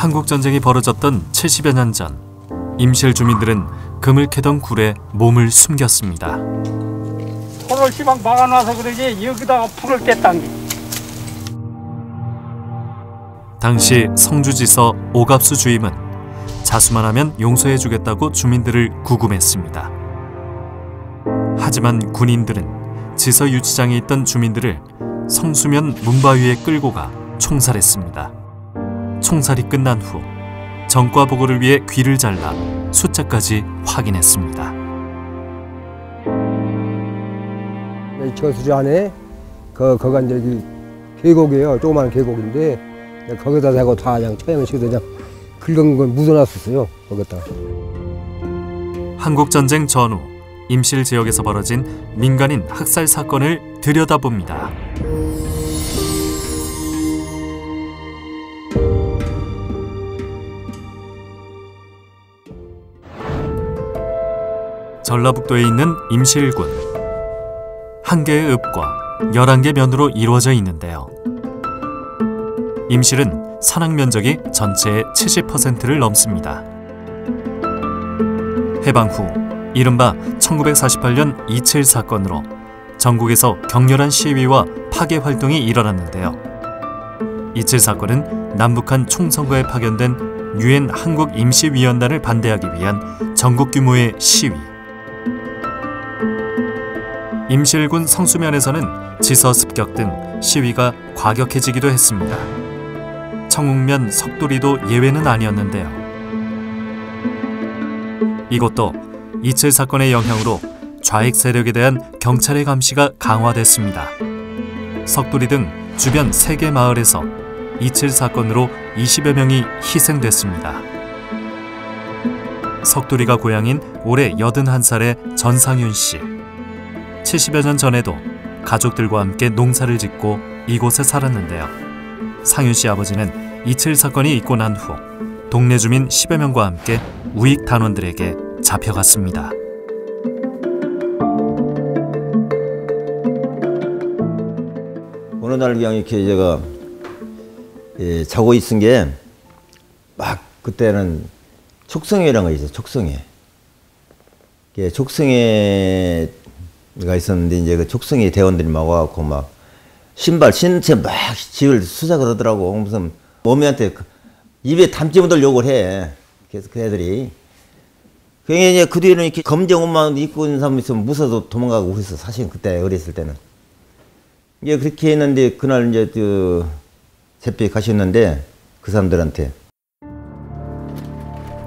한국전쟁이 벌어졌던 70여 년 전, 임실 주민들은 금을 캐던 굴에 몸을 숨겼습니다. 손을 시방 막아놔서 그러지 여기다가 불을 깼단 게. 당시 성주지서 오갑수 주임은 자수만 하면 용서해주겠다고 주민들을 구금했습니다. 하지만 군인들은 지서 유치장에 있던 주민들을 성수면 문바위에 끌고 가 총살했습니다. 총살이 끝난 후 전과 보고를 위해 귀를 잘라 숫자까지 확인했습니다. 저수지 안에 거가 이제 계곡이에요. 조그만 계곡인데 거기다 대고 다 그냥 처형식으로 그냥 긁은 걸 묻어놨었어요. 거기다가. 한국전쟁 전후 임실 지역에서 벌어진 민간인 학살 사건을 들여다봅니다. 전라북도에 있는 임실군. 1개의 읍과 11개 면으로 이루어져 있는데요. 임실은 산악 면적이 전체의 70%를 넘습니다. 해방 후 이른바 1948년 2.7 사건으로 전국에서 격렬한 시위와 파괴 활동이 일어났는데요. 2.7 사건은 남북한 총선거에 파견된 유엔 한국임시위원단을 반대하기 위한 전국 규모의 시위. 임실군 성수면에서는 지서 습격 등 시위가 과격해지기도 했습니다. 청웅면 석도리도 예외는 아니었는데요. 이것도 2.7 사건의 영향으로 좌익 세력에 대한 경찰의 감시가 강화됐습니다. 석도리 등 주변 3개 마을에서 2.7 사건으로 20여 명이 희생됐습니다. 석도리가 고향인 올해 81살의 전상윤 씨. 70여 년 전에도 가족들과 함께 농사를 짓고 이곳에 살았는데요. 상윤 씨 아버지는 2.7 사건이 있고 난 후 동네 주민 10여 명과 함께 우익 단원들에게 잡혀갔습니다. 어느 날 그냥 이렇게 제가 자고 있은 게 막 그때는 촉성회라는 거 있어요. 촉성회. 촉성회가 있었는데 이제 그 촉성회 대원들이 막 와갖고 막 신체 막 집을 수색을 하더라고. 무슨 몸이한테 입에 담지 못할 욕을 해. 그래서 그 애들이. 그게 이제 그 뒤에는 이렇게 검정 옷만 입고 있는 사람이 있으면 무서워서 도망가고 그랬어. 사실 그때 어렸을 때는. 이제 그렇게 했는데 그날 이제 제피 가셨는데 그 사람들한테.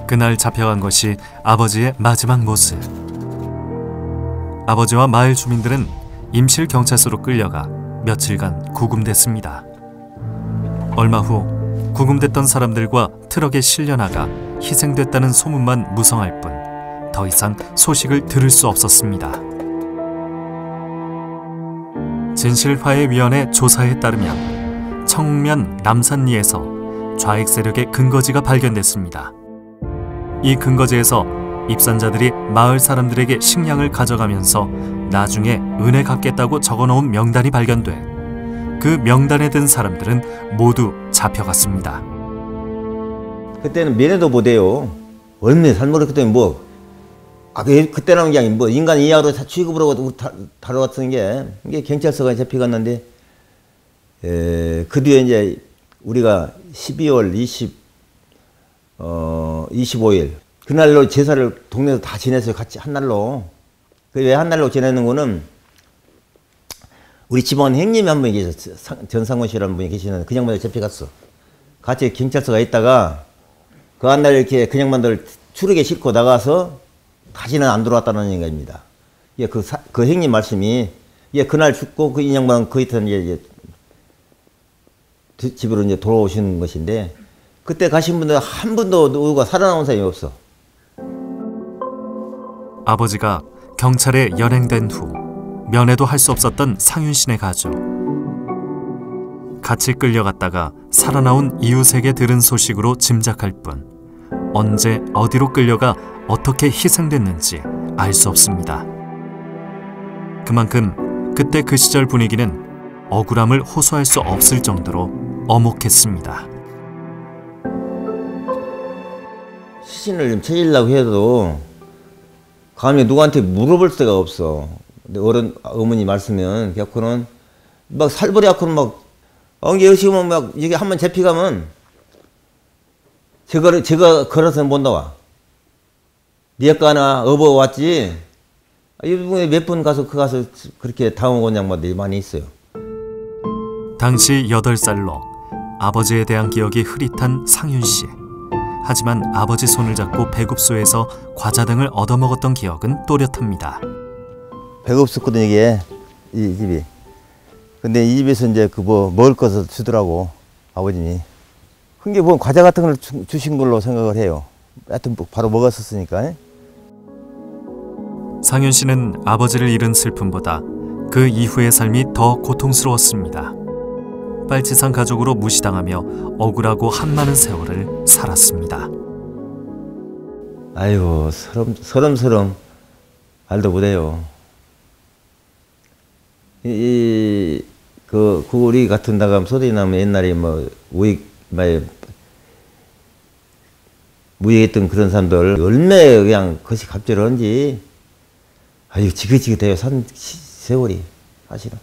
그날 잡혀간 것이 아버지의 마지막 모습. 아버지와 마을 주민들은 임실 경찰서로 끌려가 며칠간 구금됐습니다. 얼마 후 구금됐던 사람들과 트럭에 실려나가 희생됐다는 소문만 무성할 뿐 더 이상 소식을 들을 수 없었습니다. 진실화해위원회 조사에 따르면 청웅면 남산리에서 좌익 세력의 근거지가 발견됐습니다. 이 근거지에서 입산자들이 마을 사람들에게 식량을 가져가면서 나중에 은혜 갚겠다고 적어놓은 명단이 발견돼 그 명단에 든 사람들은 모두 잡혀갔습니다. 그때는 면회도 못해요. 얼마나 살모를 그때는 그때는 그냥 인간 이하로 다 취급을 하고 다뤄왔던 게 이게 경찰서가 잡혀갔는데 그 뒤에 이제 우리가 12월 25일 그날로 제사를 동네에서 다 지냈어요. 같이 한날로. 왜 한날로 지내는 거는 우리 집안 형님이 한 분이 계셨어요. 전상훈 씨라는 분이 계시는데 그 양반들 잡혀갔어. 같이 경찰서가 있다가 그 한날 이렇게 그 양반들 추르게 싣고 나가서 다시는 안 들어왔다는 얘기입니다. 그 형님 말씀이 그날 죽고 그 이 양반은 그 이틀 이제 집으로 이제 돌아오시는 것인데 그때 가신 분들 한 분도 누가 살아나온 사람이 없어. 아버지가 경찰에 연행된 후 면회도 할 수 없었던 상윤신의 가족. 같이 끌려갔다가 살아나온 이웃에게 들은 소식으로 짐작할 뿐 언제 어디로 끌려가 어떻게 희생됐는지 알 수 없습니다. 그만큼 그때 그 시절 분위기는 억울함을 호소할 수 없을 정도로 엄혹했습니다. 시신을 좀 찾으려고 해도 감히 누구한테 물어볼 데가 없어. 근데 어머니 말씀은 그냥 막 살벌이 갖고는 막 엉게 여시면 막 이게 한번 잡히가면 제가 걸어서는 못 나와. 니 아까나 업어 왔지. 이분에 몇 번 가서 그렇게 당하고 양반들이 많이 있어요. 당시 8살로 아버지에 대한 기억이 흐릿한 상윤 씨. 하지만 아버지 손을 잡고 배급소에서 과자 등을 얻어먹었던 기억은 또렷합니다. 배고팠거든 이게 이 집이. 근데 이 집에서 이제 먹을 것을 주더라고 아버님이. 그게 뭐 과자 같은 걸 주신 걸로 생각을 해요. 하여튼 바로 먹었었으니까. 상윤 씨는 아버지를 잃은 슬픔보다 그 이후의 삶이 더 고통스러웠습니다. 빨치산 가족으로 무시당하며 억울하고 한많은 세월을 살았습니다. 아이고 서름서름 말도 못해요. 우리 같은 나가면 소리 나면 옛날에 뭐 무익했던 그런 사람들 얼마나 그냥 것이 갑절한지 아유 지긋지긋해요. 세월이 사실은.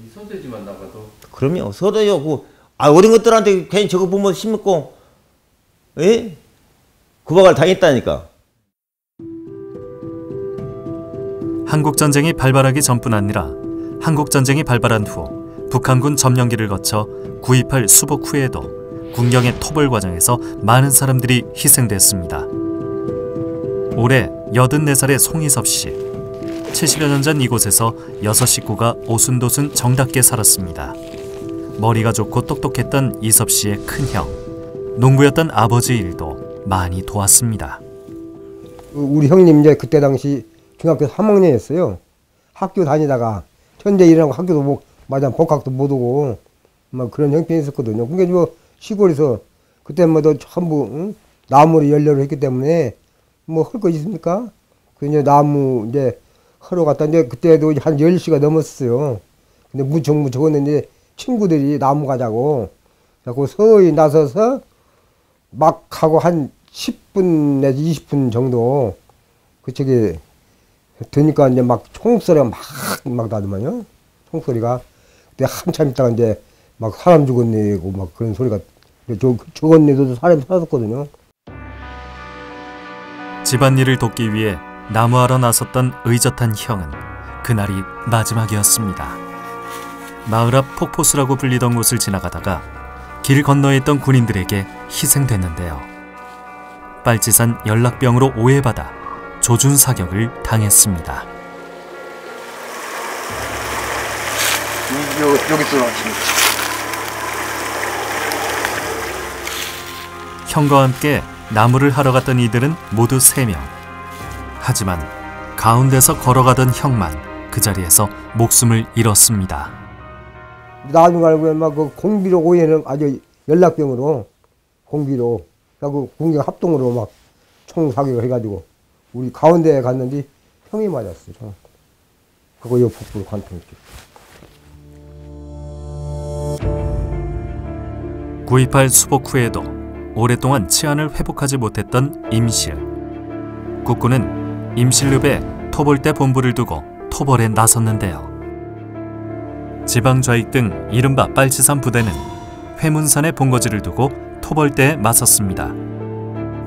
이 소세지만 나가도. 그럼요. 서도요. 어린 것들한테 괜히 저거 보면 심고, 예? 구박을 당했다니까. 한국전쟁이 발발하기 전뿐 아니라 한국전쟁이 발발한 후 북한군 점령기를 거쳐 9.28 수복 후에도 군경의 토벌 과정에서 많은 사람들이 희생됐습니다. 올해 84살의 송희섭 씨. 70여 년 전 이곳에서 6 식구가 오순도순 정답게 살았습니다. 머리가 좋고 똑똑했던 이섭 씨의 큰형, 농부였던 아버지 일도 많이 도왔습니다. 우리 형님 이제 그때 당시 중학교 3학년이었어요. 학교 다니다가 천재 일하고 학교도 복학도 못 오고 막 그런 형편이었거든요. 그러니까 뭐 시골에서 그때 뭐도 전부 나무로 연료를 했기 때문에 뭐 할 거 있습니까? 그 이제 나무 이제 하러 갔다 이제 그때도 한 10시가 넘었어요. 근데 무척 적었는데 친구들이 나무 가자고 그래서 서서히 나서서 막 하고 한 10분 내지 20분 정도 그쪽에 되니까 이제 막 총소리가 막 나더만요. 총소리가. 근데 한참 있다가 이제 막 사람 죽었네고 막 그런 소리가 죽었네도 사람이 살았거든요. 집안일을 돕기 위해 나무하러 나섰던 의젓한 형은 그날이 마지막이었습니다. 마을 앞 폭포수라고 불리던 곳을 지나가다가 길 건너에 있던 군인들에게 희생됐는데요. 빨치산 연락병으로 오해받아 조준 사격을 당했습니다. 여기서 나왔습니다. 형과 함께 나무를 하러 갔던 이들은 모두 3명. 하지만 가운데서 걸어가던 형만 그 자리에서 목숨을 잃었습니다. 나중에 알고 막 그 공비로 오해는 아주 연락병으로 공비로 그리고 군경 합동으로 막 총 사격을 해가지고 우리 가운데에 갔는데 형이 맞았어요. 그거 요 복부로 관통했죠. 9.28 수복 후에도 오랫동안 치안을 회복하지 못했던 임실. 국군은 임실읍에 토벌대 본부를 두고 토벌에 나섰는데요. 지방좌익 등 이른바 빨치산 부대는 회문산에 본거지를 두고 토벌대에 맞섰습니다.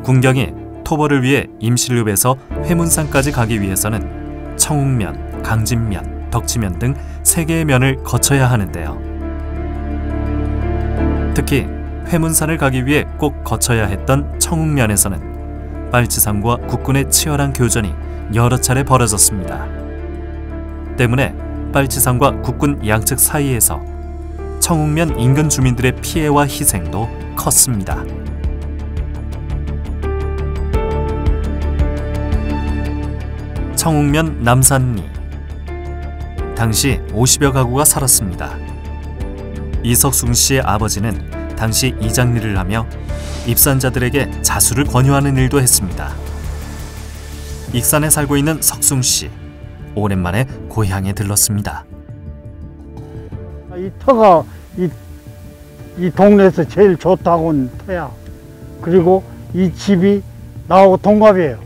군경이 토벌을 위해 임실읍에서 회문산까지 가기 위해서는 청웅면, 강진면, 덕지면 등 3개의 면을 거쳐야 하는데요. 특히 회문산을 가기 위해 꼭 거쳐야 했던 청웅면에서는 빨치산과 국군의 치열한 교전이 여러 차례 벌어졌습니다. 때문에 빨치산과 국군 양측 사이에서 청웅면 인근 주민들의 피해와 희생도 컸습니다. 청웅면 남산리. 당시 50여 가구가 살았습니다. 이석순 씨의 아버지는 당시 이장일을 하며 입산자들에게 자수를 권유하는 일도 했습니다. 익산에 살고 있는 석순 씨. 오랜만에 고향에 들렀습니다. 이 터가 이 동네에서 제일 좋다고는 터야. 그리고 이 집이 나하고 동갑이에요.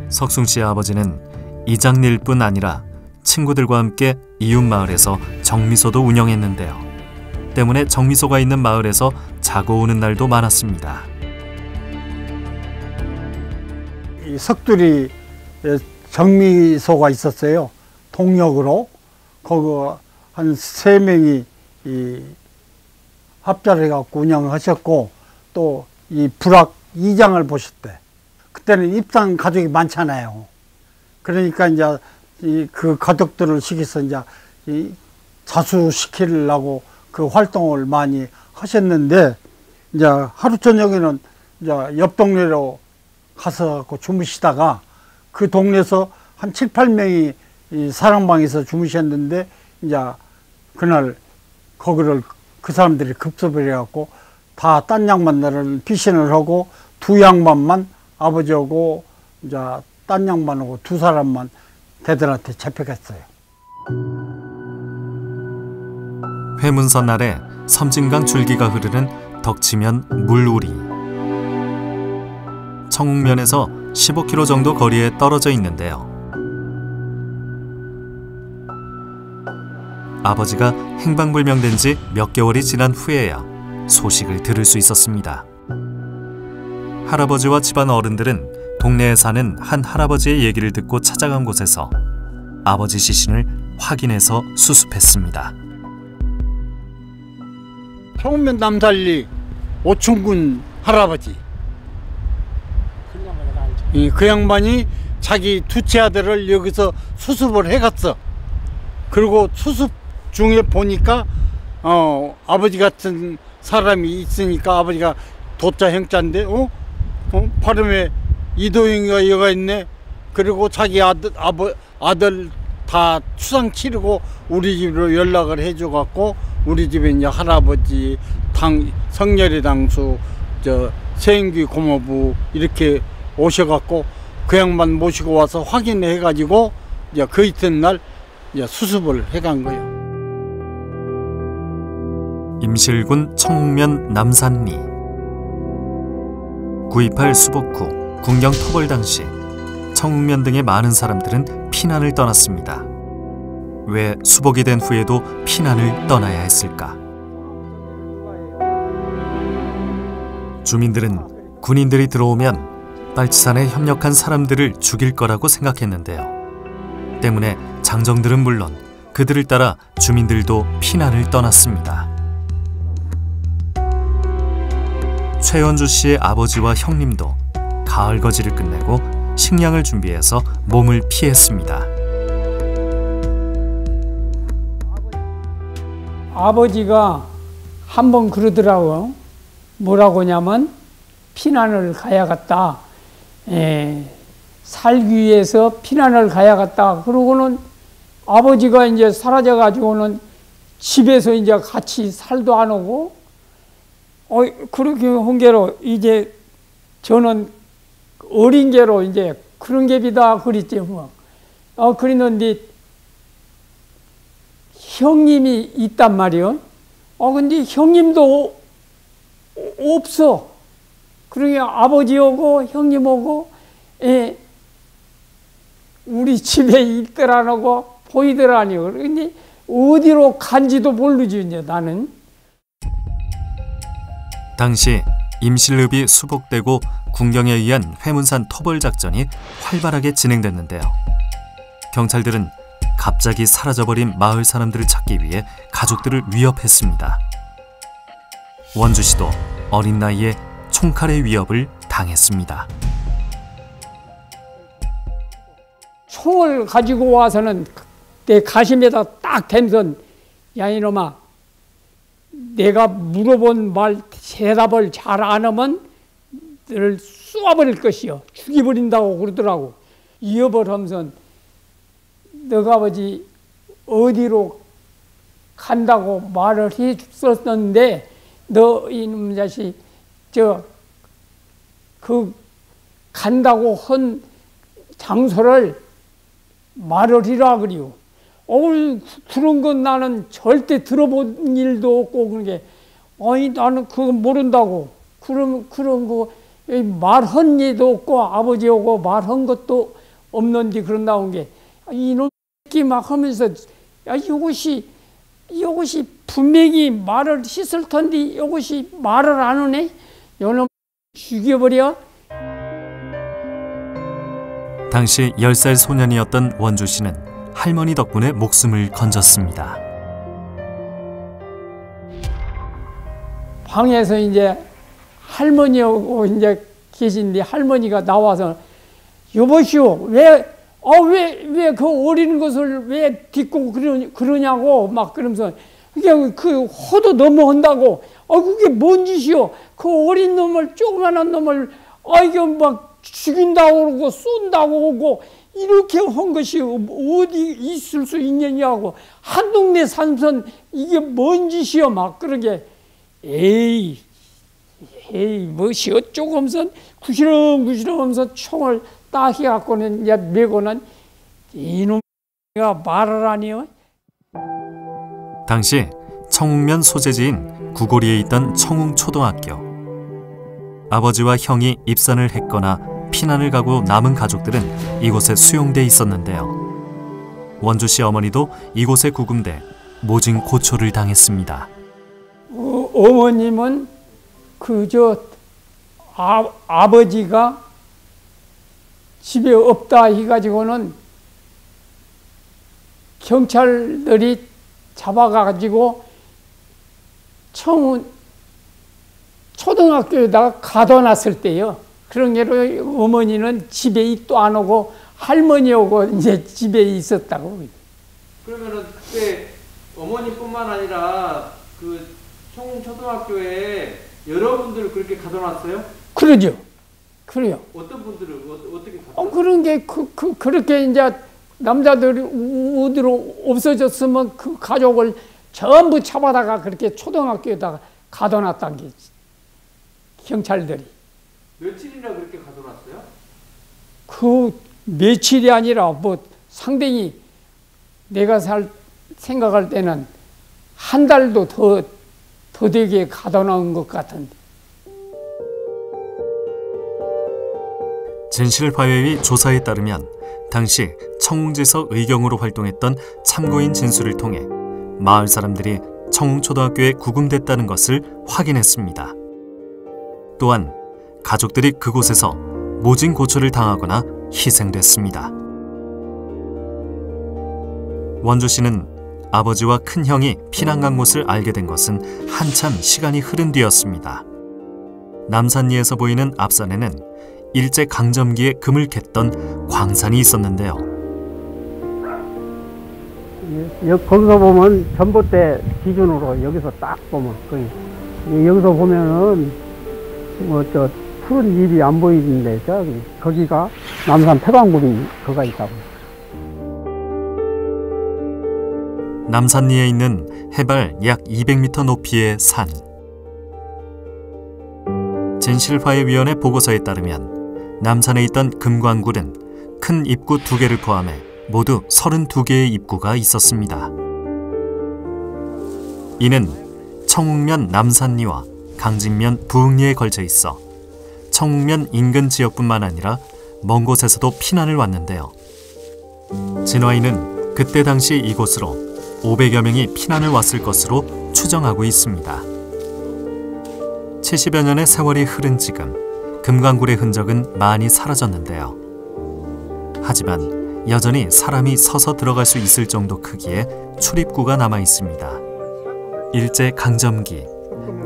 석순 씨의 아버지는 이장일뿐 아니라 친구들과 함께 이웃 마을에서 정미소도 운영했는데요. 때문에 정미소가 있는 마을에서 자고 오는 날도 많았습니다. 이 석두리 정미소가 있었어요. 동력으로. 거기 한 3명이 합작을 해갖고 운영하셨고, 또 이 불악 2장을 보셨대. 그때는 입당 가족이 많잖아요. 그러니까 이제 그 가족들을 시켜서 이제 자수시키려고 그 활동을 많이 하셨는데, 이제 하루 저녁에는 이제 옆 동네로 가서 주무시다가 그 동네에서 한 7, 8명이 이 사랑방에서 주무셨는데, 이제 그날 거기를 그 사람들이 급습을 해갖고 다 딴 양반들은 피신을 하고 두 양반만, 아버지하고 이제 딴 양반하고 두 사람만 대들한테 잡혀갔어요. 회문선 날에 섬진강 줄기가 흐르는 덕치면 물우리. 청웅면에서 15km 정도 거리에 떨어져 있는데요. 아버지가 행방불명된 지 몇 개월이 지난 후에야 소식을 들을 수 있었습니다. 할아버지와 집안 어른들은 동네에 사는 한 할아버지의 얘기를 듣고 찾아간 곳에서 아버지 시신을 확인해서 수습했습니다. 청운면 남살리 오충군 할아버지. 그 양반이 자기 두째 아들을 여기서 수습을 해갔어. 그리고 수습 중에 보니까 아버지 같은 사람이 있으니까, 아버지가 도자 형자인데 발음에 이도영이가 여가 있네. 그리고 자기 아들 다 추상 치르고 우리 집으로 연락을 해줘갖고, 우리 집에 이제 할아버지, 성렬이 당수, 세인귀 고모부 이렇게 오셔갖고 그 양반 모시고 와서 확인해가지고 이제 그 이튿날 이제 수습을 해간 거예요. 임실군 청웅면 남산리. 9.28 수복후 군경 토벌 당시 청웅면 등의 많은 사람들은 피난을 떠났습니다. 왜 수복이 된 후에도 피난을 떠나야 했을까? 주민들은 군인들이 들어오면 빨치산에 협력한 사람들을 죽일 거라고 생각했는데요. 때문에 장정들은 물론 그들을 따라 주민들도 피난을 떠났습니다. 최연주 씨의 아버지와 형님도 가을 거지를 끝내고 식량을 준비해서 몸을 피했습니다. 아버지가 한번 그러더라고요. 뭐라고 하냐면 피난을 가야겠다. 살기 위해서 피난을 가야겠다. 그러고는 아버지가 이제 사라져가지고는 집에서 이제 같이 살도 안 오고, 그렇게 한 게로 이제 저는 어린 게로 이제 그런 게비다 그랬지 뭐. 그랬는데 형님이 있단 말이요. 근데 형님도 없어. 그러니까 아버지 오고 형님 오고, 우리 집에 있더라고 보이더라니요. 근데 어디로 간지도 모르지 이제 나는. 당시 임실읍이 수복되고 군경에 의한 회문산 토벌 작전이 활발하게 진행됐는데요. 경찰들은 갑자기 사라져버린 마을 사람들을 찾기 위해 가족들을 위협했습니다. 원주 씨도 어린 나이에 총칼의 위협을 당했습니다. 총을 가지고 와서는 내 가심에다 딱 댄선, 야 이놈아, 내가 물어본 말 대답을 잘 안 하면 너를 쏘아버릴 것이요. 죽여버린다고 그러더라고. 이업을 하면서 너가 아버지 어디로 간다고 말을 해줬었는데, 너 이놈 자식 그 간다고 한 장소를 말을 해라 그리요. 그런 건 나는 절대 들어본 일도 없고, 그런 게 아니 나는 그거 모른다고. 그럼 그런 거 말한 예도 없고 아버지하고 말한 것도 없는데 그런 나온 게 이놈 새끼 막 하면서 야 이것이 분명히 말을 했을 텐데 이것이 말을 안 하네. 요놈 죽여버려. 당시 10살 소년이었던 원주 씨는 할머니 덕분에 목숨을 건졌습니다. 방에서 이제 할머니하고 이제 계신데 할머니가 나와서 여보시오 왜 그 어린 것을 왜 딛고 그러냐고 막 그러면서 그게 그 호도 너무한다고 그게 뭔 짓이요 그 어린 놈을 조그만한 놈을 이게 막 죽인다고 그러고 쏜다고 하고 이렇게 한 것이 어디 있을 수 있느냐고 한 동네 산선 이게 뭔 짓이요 막 그러게 에이 뭐시 어쩌고 하면서 구시렁구시렁 하면서 총을 딱 해갖고는 이제 메고는 이놈이가 말을 하니요. 당시 청웅면 소재지인 구고리에 있던 청웅초등학교. 아버지와 형이 입산을 했거나 피난을 가고 남은 가족들은 이곳에 수용돼 있었는데요. 원주 씨 어머니도 이곳에 구금돼 모진 고초를 당했습니다. 어머님은 아버지가 집에 없다 해가지고는 경찰들이 잡아가지고 초등학교에다가 가둬놨을 때요. 그런 게로 어머니는 집에 또 안 오고 할머니하고 이제 집에 있었다고. 그러면은 그때 어머니뿐만 아니라 그 청초등학교에 여러분들을 그렇게 가둬놨어요? 그러죠. 그래요. 어떤 분들을 어떻게 가둬놨어요? 그런 게 그렇게 이제 남자들이 어디로 없어졌으면 그 가족을 전부 잡아다가 그렇게 초등학교에다가 가둬놨단 게 경찰들이. 며칠이나 그렇게 가둬놨어요? 그 며칠이 아니라 뭐 상당히 내가 생각할 때는 한 달도 더 되게 가둬놓은 것 같은데. 진실화해의 조사에 따르면 당시 청웅제서 의경으로 활동했던 참고인 진술을 통해 마을 사람들이 청웅초등학교에 구금됐다는 것을 확인했습니다. 또한 가족들이 그곳에서 모진 고초를 당하거나 희생됐습니다. 원주 씨는 아버지와 큰형이 피난 간 곳을 알게 된 것은 한참 시간이 흐른 뒤였습니다. 남산리에서 보이는 앞산에는 일제 강점기에 금을 캤던 광산이 있었는데요. 거기서 보면 전봇대 기준으로 여기서 딱 보면 여기서 보면은 푸른 잎이 안 보이는데 거기가 남산 태광굴이 거가 있다고. 남산리에 있는 해발 약 200m 높이의 산. 진실화해위원회 보고서에 따르면 남산에 있던 금광굴은 큰 입구 2개를 포함해 모두 32개의 입구가 있었습니다. 이는 청웅면 남산리와 강진면 부흥리에 걸쳐 있어 청웅면 인근 지역뿐만 아니라 먼 곳에서도 피난을 왔는데요. 진화인은 그때 당시 이곳으로 500여 명이 피난을 왔을 것으로 추정하고 있습니다. 70여 년의 세월이 흐른 지금 금광굴의 흔적은 많이 사라졌는데요. 하지만 여전히 사람이 서서 들어갈 수 있을 정도 크기의 출입구가 남아 있습니다. 일제 강점기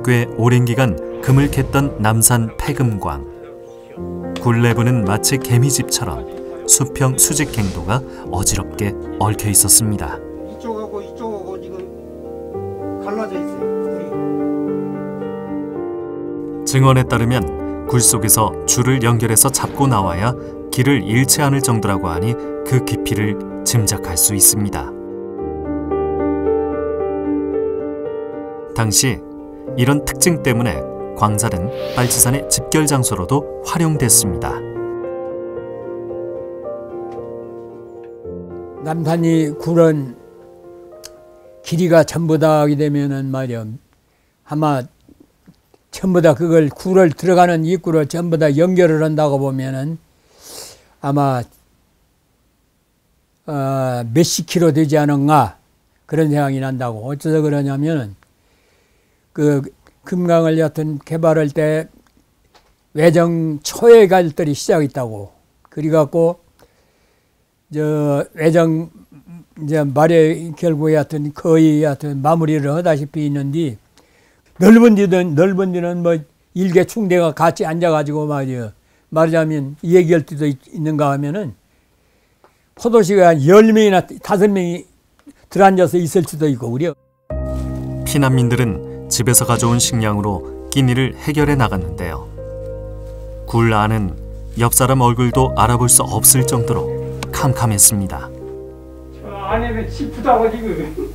꽤 오랜 기간 금을 캤던 남산 폐금광. 굴 내부는 마치 개미집처럼 수평 수직 갱도가 어지럽게 얽혀 있었습니다. 이쪽하고 지금 갈라져 있어요. 증언에 따르면 굴 속에서 줄을 연결해서 잡고 나와야 길을 잃지 않을 정도라고 하니 그 깊이를 짐작할 수 있습니다. 당시 이런 특징 때문에 광산은 빨치산의 집결 장소로도 활용됐습니다. 남산이 굴은 길이가 전부 다 하게 되면은 말이야 아마 전부 다 그걸 굴을 들어가는 입구를 전부 다 연결을 한다고 보면은 아마 몇십 킬로 되지 않은가 그런 생각이 난다고. 어째서 그러냐면은 그 금강을 여튼 개발할 때 외정 초에 갈 때이 시작했다고. 그래갖고 저 외정 이제 말에 결국에 하여튼 거의 하여튼 마무리를 하다시피 있는데 넓은 데는 뭐 일개 충대가 같이 앉아가지고 말하자면 얘기할 때도 있는가 하면은 포도씨가 한 10명이나 5명이 들어앉아서 있을 수도 있고 그래요. 피난민들은 집에서 가져온 식량으로 끼니를 해결해 나갔는데요. 굴 안은 옆 사람 얼굴도 알아볼 수 없을 정도로 캄캄했습니다. 저 안에는 찌푸다고 지금.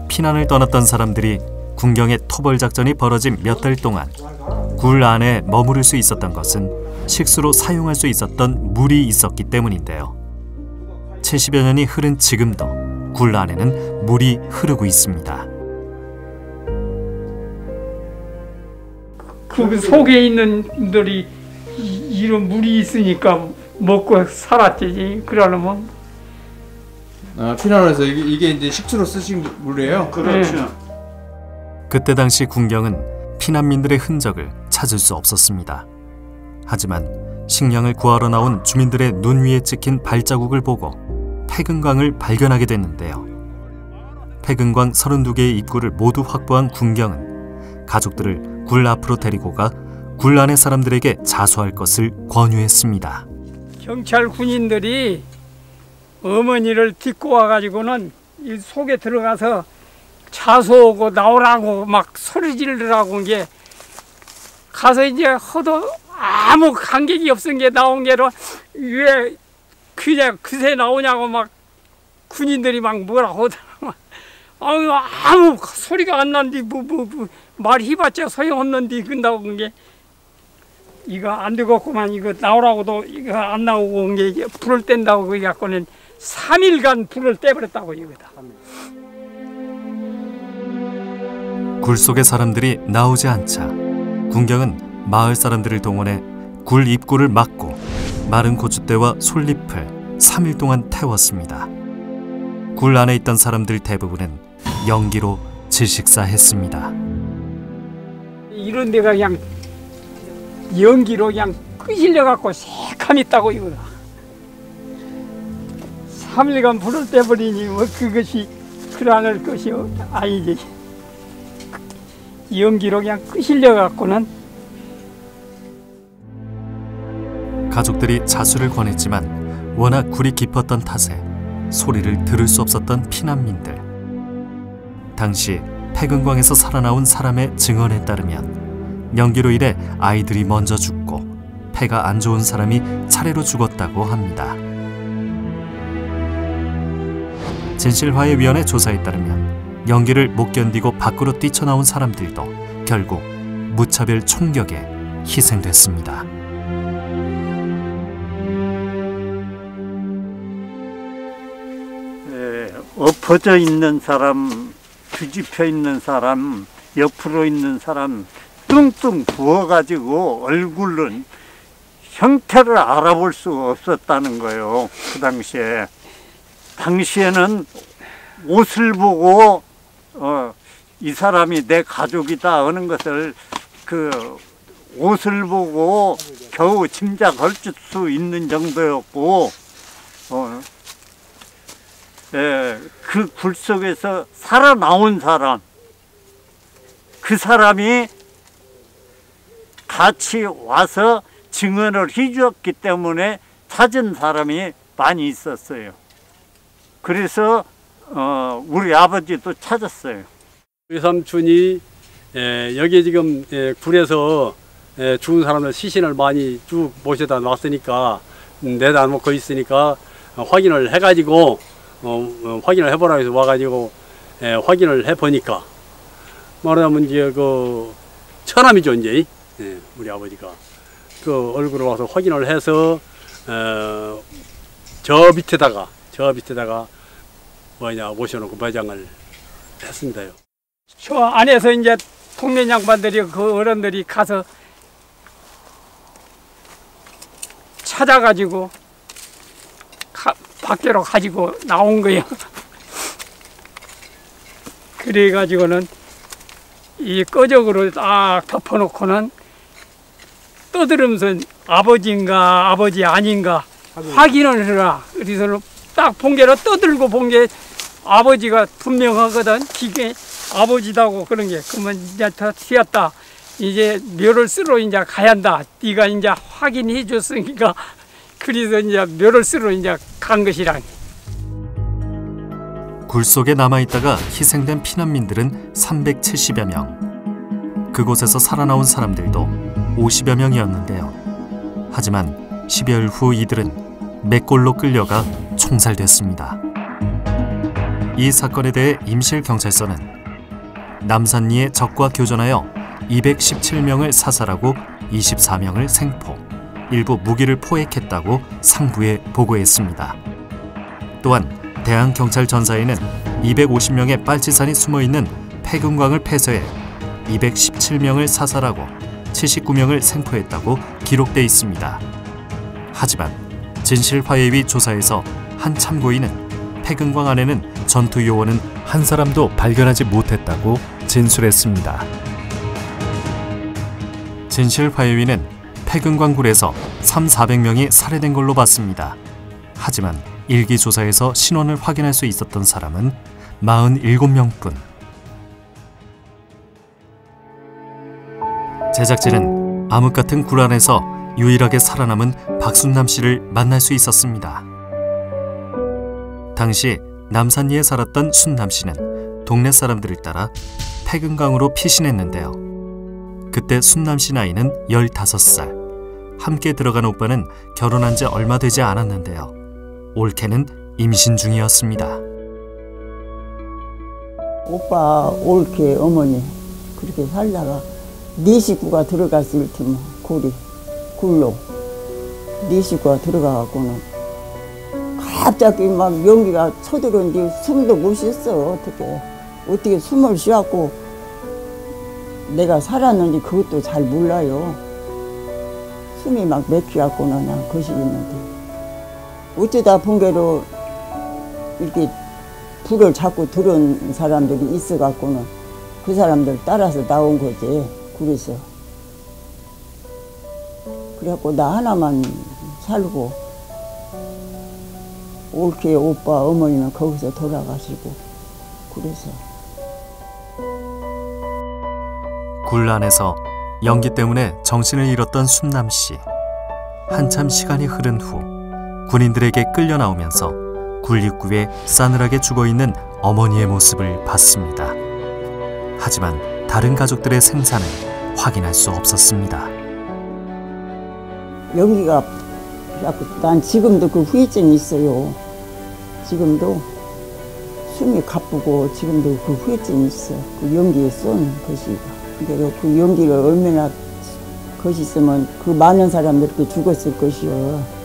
피난을 떠났던 사람들이 군경의 토벌 작전이 벌어진 몇 달 동안 굴 안에 머무를 수 있었던 것은 식수로 사용할 수 있었던 물이 있었기 때문인데요. 70여 년이 흐른 지금도 굴 안에는 물이 흐르고 있습니다. 그 속에 있는 분들이 이런 물이 있으니까 먹고 살았지. 그러려면 피난해서 이게 이제 식수로 쓰신 물이에요? 그렇죠. 그때 당시 군경은 피난민들의 흔적을 찾을 수 없었습니다. 하지만 식량을 구하러 나온 주민들의 눈 위에 찍힌 발자국을 보고 폐근광을 발견하게 됐는데요. 폐근광 32개의 입구를 모두 확보한 군경은 가족들을 굴 앞으로 데리고 가 굴 안의 사람들에게 자수할 것을 권유했습니다. 경찰 군인들이 어머니를 딛고 와가지고는 이 속에 들어가서 자수하고 나오라고 막 소리 지르라고 게 가서 이제 허도 아무 감격이 없은 게 나온 게로 왜 그냥 그새 나오냐고 막 군인들이 막 뭐라 하더라고. 아무 소리가 안 난디 뭐 말 해봤자 소용없는디 근다고 게 이거 안 되겠구만 이거 나오라고도 이거 안 나오고 온 게 불을 뗀다고 그래갖고는 3일간 불을 떼버렸다고 이거다. 굴 속의 사람들이 나오지 않자 군경은 마을 사람들을 동원해 굴 입구를 막고 마른 고추대와 솔잎을 3일 동안 태웠습니다. 굴 안에 있던 사람들 대부분은 연기로 질식사했습니다. 이런 데가 그냥 연기로 그냥 끄실려갖고 새카맸다고 이거다. 3일간 불을 떼버리니 뭐 그것이 그러할 것이 아니지. 연기로 그냥 끄실려갖고는. 가족들이 자수를 권했지만 워낙 굴이 깊었던 탓에 소리를 들을 수 없었던 피난민들. 당시 폐근광에서 살아나온 사람의 증언에 따르면 연기로 인해 아이들이 먼저 죽고 폐가 안 좋은 사람이 차례로 죽었다고 합니다. 진실화해위원회 조사에 따르면 연기를 못 견디고 밖으로 뛰쳐나온 사람들도 결국 무차별 총격에 희생됐습니다. 엎어져 있는 사람, 뒤집혀 있는 사람, 옆으로 있는 사람 뚱뚱 부어가지고 얼굴은 형태를 알아볼 수가 없었다는 거예요. 그 당시에. 당시에는 옷을 보고 이 사람이 내 가족이다 하는 것을 그 옷을 보고 겨우 짐작할 수 있는 정도였고 그 굴 속에서 살아나온 사람, 그 사람이 같이 와서 증언을 해주었기 때문에 찾은 사람이 많이 있었어요. 그래서 우리 아버지도 찾았어요. 외삼촌이 여기 지금 굴에서 죽은 사람들 시신을 많이 쭉 모셔다 놨으니까 내다 놓고 있으니까 확인을 해가지고 확인을 해보라 해서 와가지고 확인을 해보니까 말하자면 이제 그 처남이죠 이제 우리 아버지가 그 얼굴을 와서 확인을 해서 저 밑에다가 모셔놓고 매장을 했습니다요. 저 안에서 이제 동네 양반들이 그 어른들이 가서 찾아가지고 밖으로 가지고 나온 거예요. 그래가지고는 이 끄적으로 딱 덮어놓고는 떠들으면서 아버지인가 아버지 아닌가 확인을 해라. 그래서 딱 본게로 떠들고 본 게 아버지가 분명하거든. 기계 아버지다고 그런 게. 그러면 이제 다 튀었다. 이제 묘를 쓰러 이제 가야 한다. 네가 이제 확인해 줬으니까 그래서 이제 묘를 쓰러 이제 간 것이라. 굴 속에 남아있다가 희생된 피난민들은 370여 명. 그곳에서 살아나온 사람들도 50여 명이었는데요. 하지만 10여일 후 이들은 맷골로 끌려가 총살됐습니다. 이 사건에 대해 임실경찰서는 남산리의 적과 교전하여 217명을 사살하고 24명을 생포, 일부 무기를 포획했다고 상부에 보고했습니다. 또한 대한경찰전사에는 250명의 빨치산이 숨어있는 폐근광을 폐쇄해 217명을 사살하고 79명을 생포했다고 기록돼 있습니다. 하지만 진실화해위 조사에서 한 참고인은 폐근광 안에는 전투 요원은 한 사람도 발견하지 못했다고 진술했습니다. 진실화해위는 폐근광굴에서 300~400명이 살해된 걸로 봤습니다. 하지만 일기 조사에서 신원을 확인할 수 있었던 사람은 47명뿐. 제작진은 암흑 같은 굴 안에서 유일하게 살아남은 박순남 씨를 만날 수 있었습니다. 당시 남산리에 살았던 순남 씨는 동네 사람들을 따라 폐근강으로 피신했는데요. 그때 순남 씨 나이는 15살. 함께 들어간 오빠는 결혼한 지 얼마 되지 않았는데요. 올케는 임신 중이었습니다. 오빠 올케 어머니 그렇게 살다가 네 식구가 들어갔을 테면 굴로 네 식구가 들어가갖고는 갑자기 막 연기가 쳐들었는데 숨도 못 쉬었어. 어떻게 숨을 쉬었고 내가 살았는지 그것도 잘 몰라요. 숨이 막 맥혀갖고는 난 거시기는데 어쩌다 본게로 이렇게 불을 자꾸 들은 사람들이 있어갖고는 그 사람들 따라서 나온 거지. 그래서 그래갖고 나 하나만 살고 올케 오빠 어머니는 거기서 돌아가시고 그래서 굴 안에서 연기 때문에 정신을 잃었던 순남 씨. 한참 시간이 흐른 후 군인들에게 끌려 나오면서 굴 입구에 싸늘하게 죽어있는 어머니의 모습을 봤습니다. 하지만 다른 가족들의 생사는 확인할 수 없었습니다. 연기가 난 지금도 그 후유증이 있어요. 지금도 숨이 가쁘고 지금도 그 후유증이 있어. 그 연기에 쏜 것이. 근데 그 연기를 얼마나 것이 있으면 그 많은 사람들이 죽었을 것이요.